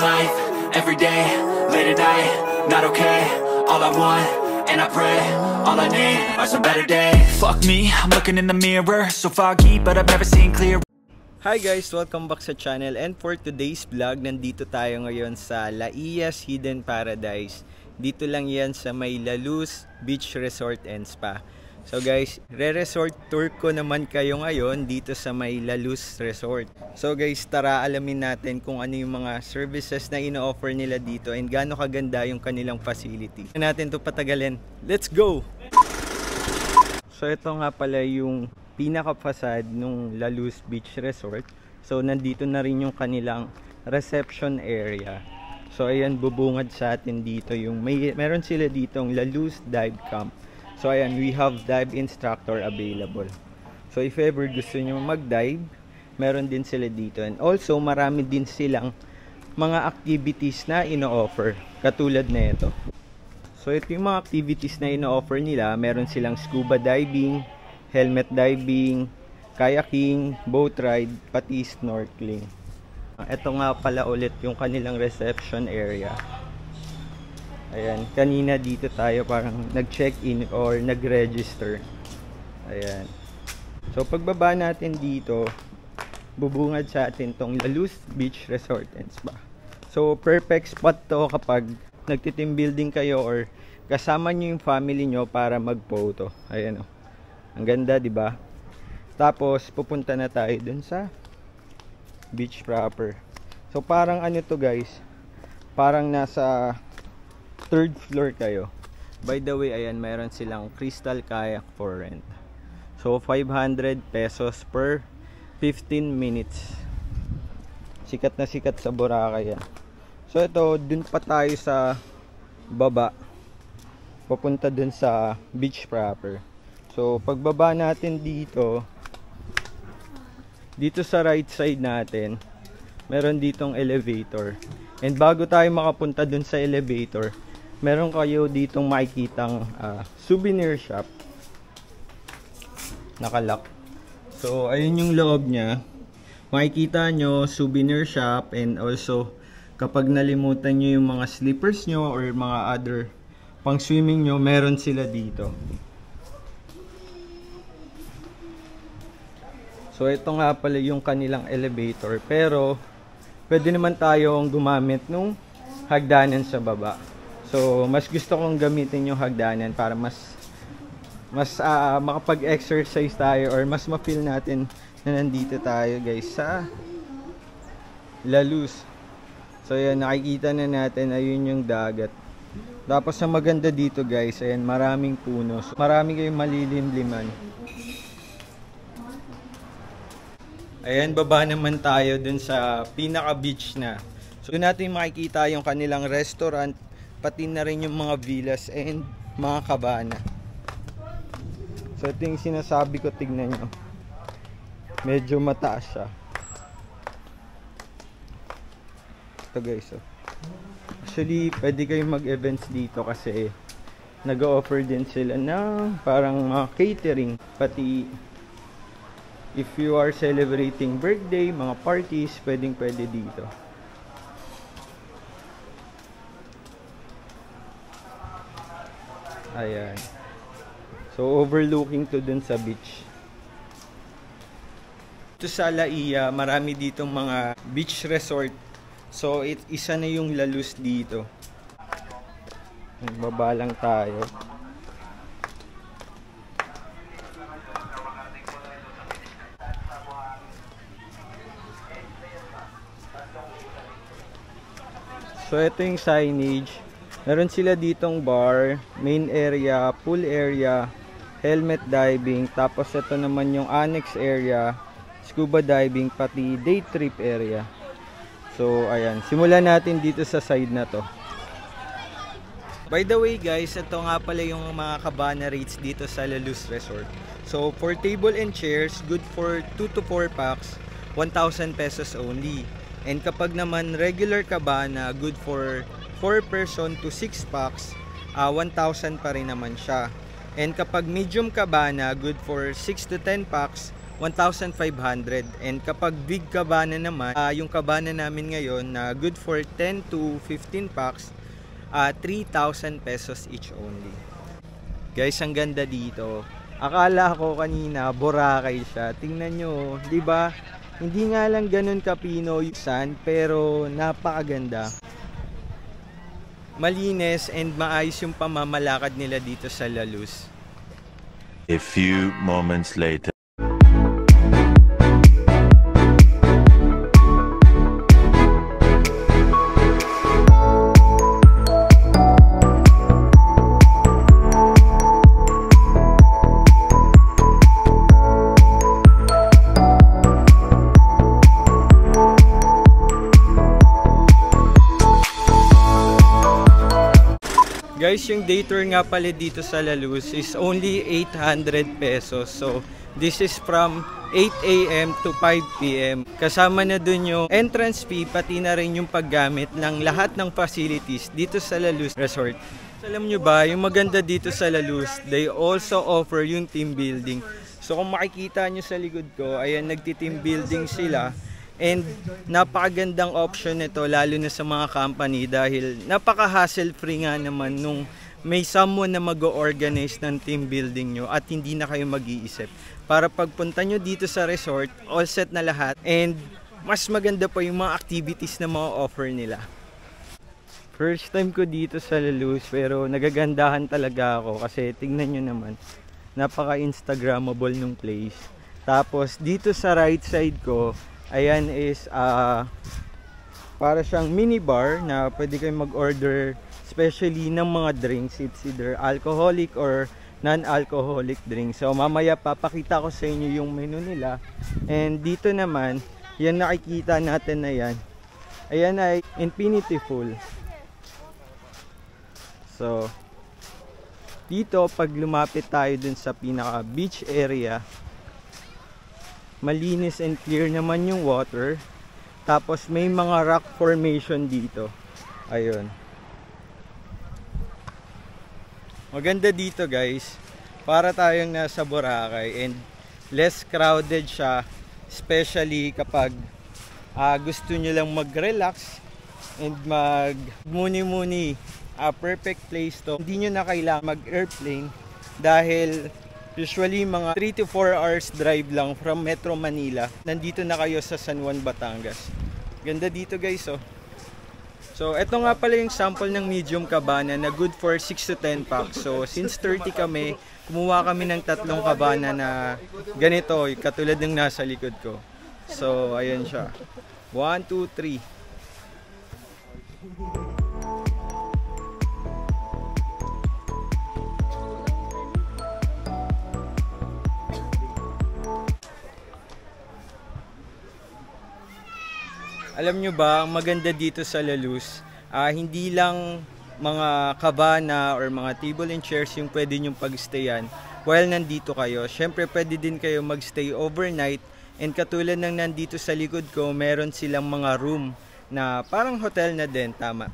life, every day, late at night, not okay. All I want, and I pray, all I need are some better days. Fuck me, I'm looking in the mirror, so foggy, but I've never seen clear. Hi guys! Welcome back sa channel, and for today's vlog, nandito tayo ngayon sa Laia's Hidden Paradise. Dito lang yan sa may La Luz Beach Resort and Spa. So guys, re-resort tour ko naman kayo ngayon dito sa may La Luz Resort. So guys, tara alamin natin kung ano yung mga services na ino-offer nila dito and gaano kaganda yung kanilang facility. Hindi natin to patagalin. Let's go! So ito nga pala yung pinaka-facade nung La Luz Beach Resort. So nandito na rin yung kanilang reception area. So ayan, bubungad sa atin dito yung meron sila ditong La Luz Dive Camp. So ayan, we have dive instructor available. So if ever gusto nyo mag-dive, meron din sila dito. And also marami din silang mga activities na ino-offer katulad na ito. So ito yung mga activities na ino-offer nila. Meron silang scuba diving, helmet diving, kayaking, boat ride, pati snorkeling. Ito nga pala ulit yung kanilang reception area. Ayan, kanina dito tayo parang nag-check-in or nag-register. Ayan. So pagbaba natin dito, bubungad sa atin tong La Luz Beach Resort and Spa. So perfect spot to kapag nagti-team building kayo or kasama nyo yung family nyo para mag-photo. Ayan o. Ang ganda, di ba? Tapos pupunta na tayo dun sa beach proper. So parang ano to guys, parang nasa 3rd floor kayo. By the way, ayan, mayroon silang crystal kayak for rent. So 500 pesos per 15 minutes. Sikat na sikat sa Boracay yan. So ito, dun pa tayo sa baba, papunta dun sa beach proper. So pagbaba natin dito sa right side natin, meron ditong elevator. And bago tayo makapunta dun sa elevator, meron kayo ditong makikitang souvenir shop. Nakalock. So ayun yung loob niya. Makikita nyo, souvenir shop, and also kapag nalimutan nyo yung mga slippers nyo or mga other pang swimming nyo, meron sila dito. So ito nga pala yung kanilang elevator, pero pwede naman tayong gumamit nung hagdanan sa baba. So mas gusto kong gamitin yung hagdanan para mas makapag-exercise tayo or mas ma-feel natin na nandito tayo guys sa La Luz. So ayan, nakikita na natin, ayun yung dagat. Tapos ang maganda dito guys, ayan, maraming puno. So, marami kayong malilimliman. Ayan, baba naman tayo dun sa pinaka beach na. So doon natin makikita yung kanilang restaurant, pati na rin yung mga villas and mga cabana. So ito yung sinasabi ko, tignan nyo. Medyo mataas siya. Ito guys, oh. Actually, pwede kayong mag-events dito kasi nag-offer din sila ng parang mga catering. Pati if you are celebrating birthday, mga parties, pwede dito. Ayan. So overlooking to dun sa beach. Ito sa Laia, marami ditong mga beach resort. So isa na yung La Luz dito. Baba lang tayo. So ito yung signage. Meron sila ditong bar, main area, pool area, helmet diving, tapos ito naman yung annex area, scuba diving, pati day trip area. So ayan, simulan natin dito sa side na to. By the way guys, ito nga pala yung mga cabana rates dito sa La Luz Resort. So for table and chairs, good for 2 to 4 packs, 1,000 pesos only. And kapag naman regular cabana, good for 4 person to 6 packs, 1,000 pa rin naman siya. And kapag medium cabana, good for 6 to 10 packs, 1,500. And kapag big cabana naman, yung cabana namin ngayon na good for 10 to 15 packs, 3,000 pesos each only. Guys, ang ganda dito. Akala ko kanina Boracay siya. Tingnan nyo, di ba? Hindi nga lang ganun kapino yung sand, pero napakaganda. Malinis and maayos yung pamamalakad nila dito sa La Luz. A few moments later. Guys, yung day tour nga pala dito sa La Luz is only 800 pesos. So, this is from 8 AM to 5 PM. Kasama na dun yung entrance fee, pati na rin yung paggamit ng lahat ng facilities dito sa La Luz Resort. Alam nyo ba, yung maganda dito sa La Luz, they also offer yung team building. So, kung makikita nyo sa likod ko, ayan, nagti-team building sila. And napakagandang option nito lalo na sa mga company dahil napaka-hassle free nga naman nung may someone na mag-organize ng team building nyo at hindi na kayo mag-iisip. Para pagpunta nyo dito sa resort, all set na lahat and mas maganda pa yung mga activities na ma-offer nila. First time ko dito sa La Luz pero nagagandahan talaga ako kasi tignan nyo naman, napaka-instagrammable nung place. Tapos dito sa right side ko, ayan is para siyang mini bar na pwede kayong mag-order especially ng mga drinks. It's either alcoholic or non-alcoholic drinks. So mamaya papakita ko sa inyo yung menu nila. And dito naman, yan nakikita natin na yan. Ayan ay infinity pool. So dito pag lumapit tayo dun sa pinaka beach area, malinis and clear naman yung water. Tapos may mga rock formation dito. Ayun. Maganda dito guys. Para tayong nasa Boracay and less crowded siya. Especially kapag gusto nyo lang mag-relax and mag-muni-muni. Perfect place to. Hindi nyo na kailangan mag-airplane dahil usually mga 3 to 4 hours drive lang from Metro Manila. Nandito na kayo sa San Juan, Batangas. Ganda dito guys oh. So eto nga pala yung sample ng medium cabana na good for 6 to 10 packs. So since 30 kami, kumuha kami ng 3 cabana na ganito, katulad ng nasa likod ko. So ayan siya. 1, 2, 3. Alam nyo ba, ang maganda dito sa La Luz, hindi lang mga cabana or mga table and chairs yung pwede nyong pag-stayan while nandito kayo. Syempre pwede din kayo mag-stay overnight and katulad ng nandito sa likod ko, meron silang mga room na parang hotel na din, tama.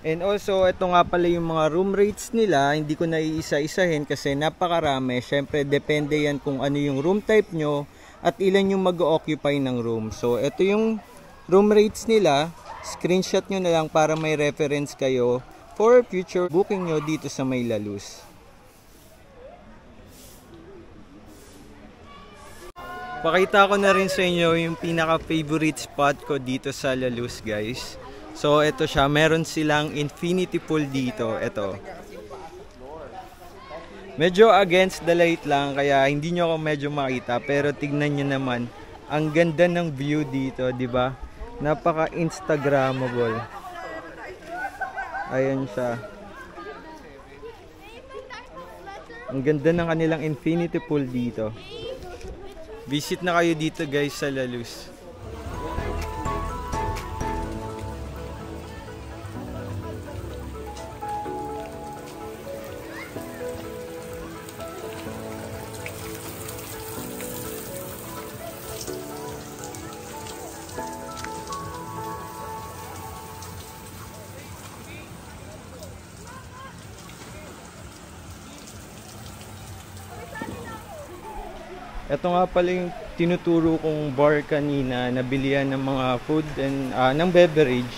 And also, ito nga pala yung mga room rates nila, hindi ko na iisa-isahin kasi napakarami. Syempre depende yan kung ano yung room type nyo at ilan yung mag-occupy ng room. So ito yung room rates nila, screenshot nyo na lang para may reference kayo for future booking nyo dito sa may La Luz. Pakita ko na rin sa inyo yung pinaka favorite spot ko dito sa La Luz guys. So ito siya, meron silang infinity pool dito. Ito. Medyo against the light lang kaya hindi nyo ako medyo makita pero tignan nyo naman ang ganda ng view dito, di ba? Napaka-instagrammable. Ayan siya. Ang ganda ng kanilang infinity pool dito. Visit na kayo dito guys sa La Luz. Ito nga pala yung tinuturo kong bar kanina na bilihan ng mga food and ng beverage.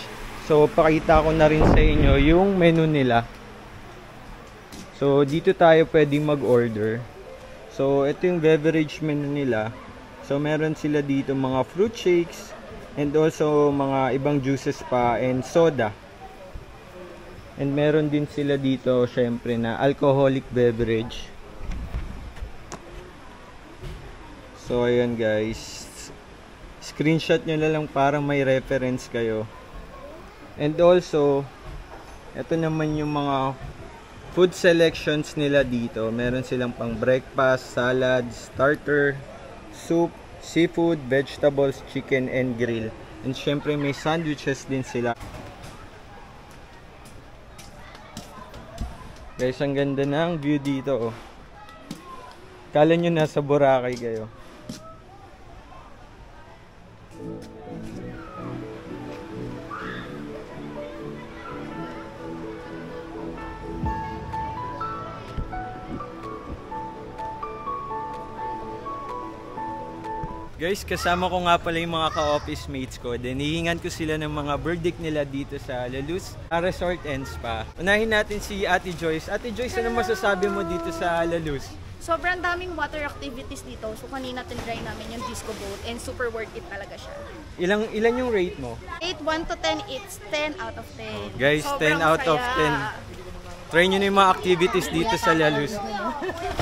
So pakita ko na rin sa inyo yung menu nila. So dito tayo pwedeng mag-order. So ito yung beverage menu nila. So meron sila dito mga fruit shakes and also mga ibang juices pa and soda. And meron din sila dito syempre na alcoholic beverage. So ayan guys, screenshot nyo na lang para may reference kayo. And also, ito naman yung mga food selections nila dito. Meron silang pang breakfast, salad, starter, soup, seafood, vegetables, chicken, and grill. And syempre may sandwiches din sila. Guys, ang ganda ng view dito. Oh. Kala nyo nasa Boracay kayo. Guys, kasama ko nga pala yung mga ka-office mates ko. Then, hihingan ko sila ng mga verdict nila dito sa La Luz Resort and Spa. Unahin natin si Ate Joyce. Ate Joyce, ano masasabi mo dito sa La Luz? Sobrang daming water activities dito. So, kanina tinry namin yung disco boat and super worth it talaga siya. Ilan yung rate mo? 8, 1 to 10, it's 10 out of 10. Guys, sobrang 10 out of 10. Try nyo na yung mga activities dito sa La Luz.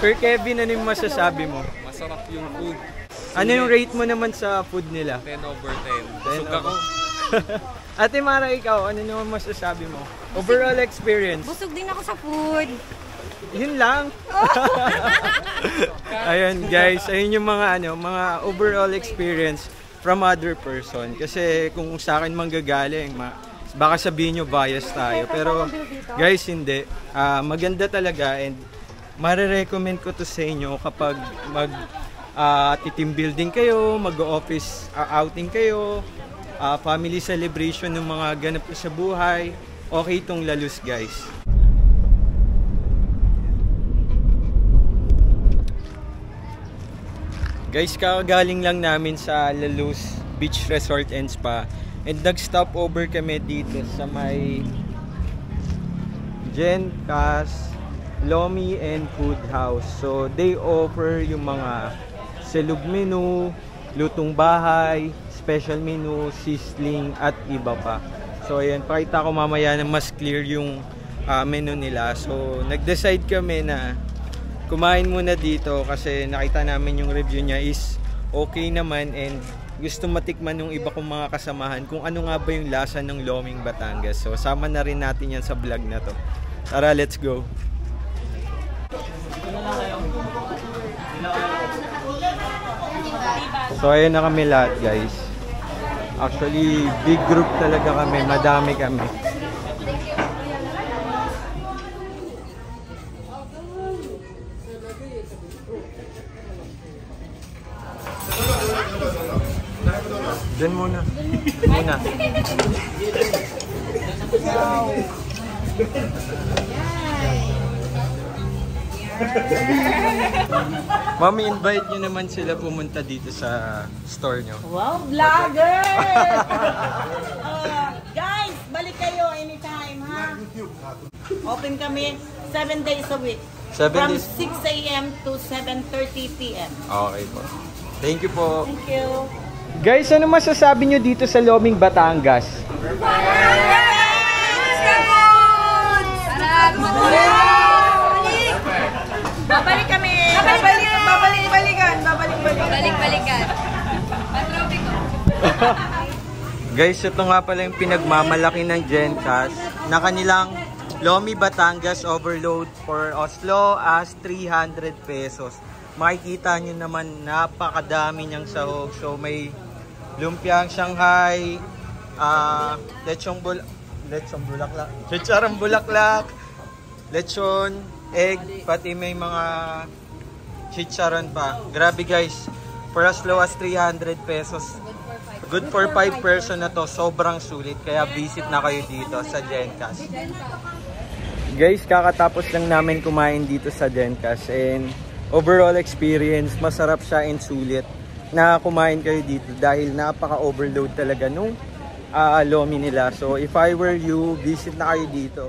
Sir Kevin, ano yung masasabi mo? Masarap yung food. Ano yung rate mo naman sa food nila? 10 over 10. Busog ako. Ate Mara, ikaw, ano naman masasabi mo? Overall experience? Busog din ako sa food. Yun lang. Ayun guys, ayun yung mga mga overall experience from other person. Kasi kung sa akin manggagaling, baka sabihin nyo bias tayo. Pero guys, hindi. Maganda talaga and marirecommend ko to sa inyo kapag team building kayo, mag-office outing kayo, family celebration ng mga ganap sa buhay. Okay itong La Luz, guys. Guys, kakagaling lang namin sa La Luz Beach Resort and Spa and nag-stop over kami dito sa may Genkas Lomi and Food House. So they offer yung mga selub menu, lutong bahay, special menu, sizzling at iba pa. So ayan, pakita ko mamaya na mas clear yung menu nila. So nag-decide kami na kumain muna dito kasi nakita namin yung review niya is okay naman and gusto matikman yung iba kong mga kasamahan kung ano nga ba yung lasa ng Loming Batangas. So sama na rin natin yan sa vlog na to. Tara, let's go! So ayun na kami lahat guys. Actually big group talaga kami, madami kami. Diyan muna. Muna. Mami, invite nyo naman sila pumunta dito sa store nyo. Wow, vlogger! Guys, balik kayo anytime, ha? Open kami 7 days a week. 7 From days? 6 a.m. to 7:30 p.m. Okay po. Thank you po. Thank you. Guys, ano masasabi nyo dito sa Loming Batangas? Babalik kami! Balik-balikan. Guys, ito nga pala yung pinagmamalaki ng Genkas na kanilang Lomi Batangas overload for as low as 300 pesos. Makikita nyo naman napakadami niyang sahog. So may lumpiang Shanghai, lechong bulaklak, chicharong bulaklak, lechon, egg, pati may mga chicharon pa. Grabe guys, for as low as 300 pesos. Good for 5 person na to, sobrang sulit. Kaya visit na kayo dito sa Genkas. Guys, kakatapos lang namin kumain dito sa Genkas and overall experience, masarap siya and sulit. na kumain kayo dito dahil napaka-overload talaga nung lomi nila. So if I were you, visit na kayo dito.